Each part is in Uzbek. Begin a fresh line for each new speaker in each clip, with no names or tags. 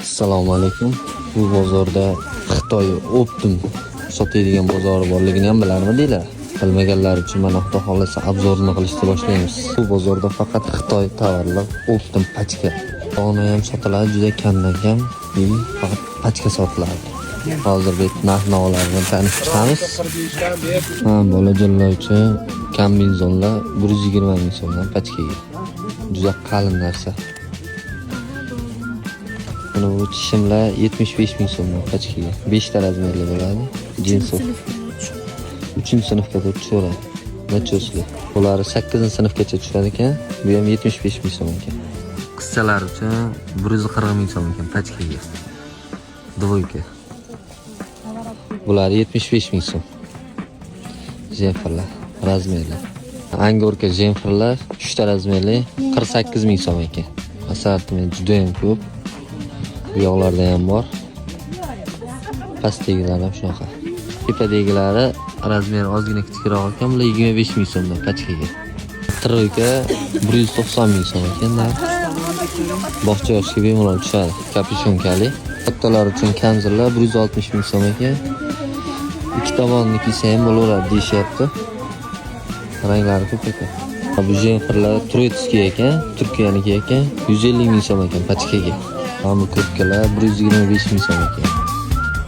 Assalomu alaykum. Bu bozorda Xitoy Optim sotadigan bozori borligini ham bilarmidinglar? Bilmaganlar uchun mana Xudo xolisa obzorni qilishni boshlaymiz. Bu bozorda faqat Xitoy tovarlar Optim pachka. Dona ham sotiladi, juda kamdan kam, faqat pachka sotiladi. Hozir bu narx-navolarni tanishib chiqamiz. Bolajonlar uchun kombinezonlar 120 ming so'mdan pachkaga. Juda qalin narsa. Bu shimlar 75 ming so'mdan pachkaga. 5 ta razmerli bo'ladi. Jinsov. 3-sinfgacha tushadi. Nachosli. Ular 8-sinfgacha tushadi ekan. Bu ham 75 ming so'm ekan. Qizchalar uchun 140 ming so'm ekan pachkaga. Dvoyka. Bular 75 ming so'm. Jenferlar, razmerli. Angorka jenferlar 3 ta razmerli 48 ming so'm ekan. Assortiment juda ham ko'p. Bu yoqlarda ham bor. Pastdagilar ham shunaqa. Tepadagilari razmeri ozgina kichikroq ekan, bular 25 ming so'mdan pachkaga. Troyka 190 ming so'm ekan. Bog'cha yoshiga bemalol tushadi. Kapushonkali. Kattalar uchun kamzirlar 160 ming so'm ekan. Ikki tomonni kiysa ham bo'laveradi deyishyapti. Ranglari ko'p ekan. Bu jenferlar Troyetskiy ekan, Turkiyaniki ekan, 150 ming so'm ekan pachkaga. Bu kurtkalar 125 ming so'm ekan.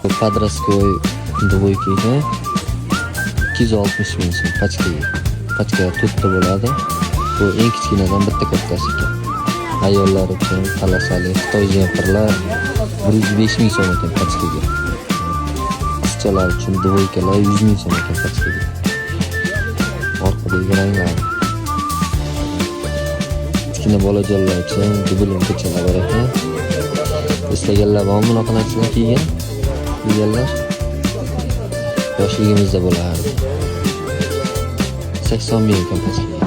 Bu Podroskoy dvoyka ekan, 260 ming so'm pachkaga. Pachka 4 ta bo'ladi. Bu eng kichkinadan bitta kattasi ekan. Ayollar uchun palasali Xitoy jenferlar 105 ming so'm ekan pachkaga. Qizchalar uchun dvoykalar 100 ming so'm ekan pachkaga. Orqadagi ranglar. Kichkina bolajonlar uchun dublinkachalar bor ekan. İsteganlar bormi bunaqa narsalar kiyganlar? Yoshligimizda bo'lardi. 80 ming ekan pachkaga.